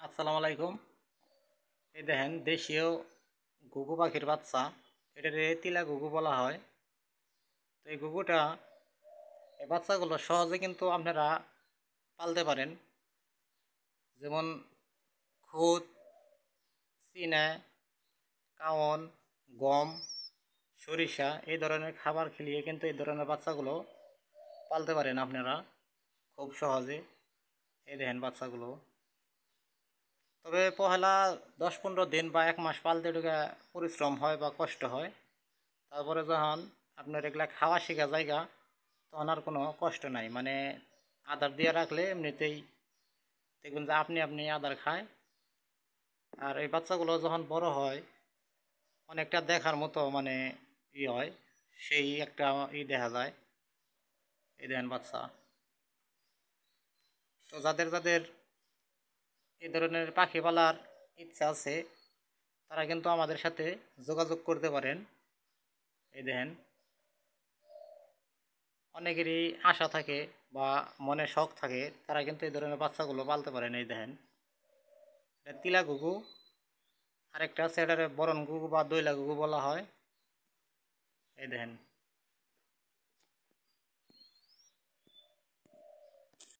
আসসালামু আলাইকুম। এই দেখেন দেশীয় ঘুঘু পাখির বাচ্চা, এটাকে তিলা ঘুঘু বলা হয়। তো এই ঘুঘুটা, এই বাচ্চাগুলো সহজে কিন্তু আপনারা পালতে পারেন। যেমন খুদ, চিনা, কাওন, গম, সরিষা এই ধরনের খাবার খেলিয়ে কিন্তু এই ধরনের বাচ্চাগুলো পালতে পারেন আপনারা খুব সহজে। এই দেখেন বাচ্চাগুলো। তবে পহেলা 10-15 দিন বা 1 মাস পালতে একটু পরিশ্রম হয় বা কষ্ট হয়। তারপরে যখন আপনার এগুলা খাওয়া শেখা জায়গা, তখন আর কোনো কষ্ট নাই। মানে আদার দিয়ে রাখলে এমনিতেই দেখবেন যে আপনি আপনি আদার খায়। আর এই বাচ্চাগুলো যখন বড় হয়, অনেকটা দেখার মতো মানে হয়, সেই একটা দেখা যায়। এই দেখেন বাচ্চা। তো যাদের যাদের এই ধরনের পাখি পালার ইচ্ছা আছে, তারা কিন্তু আমাদের সাথে যোগাযোগ করতে পারেন। এই দেখেন, অনেকেরই আশা থাকে বা মনে শখ থাকে, তারা কিন্তু এই ধরনের বাচ্চাগুলো পালতে পারেন। এই দেখেন, এটা তিলা ঘুঘু, আরেকটা আছে এটারে বরণ ঘুঘু বা দইলা ঘুঘু বলা হয়। এই দেখেন।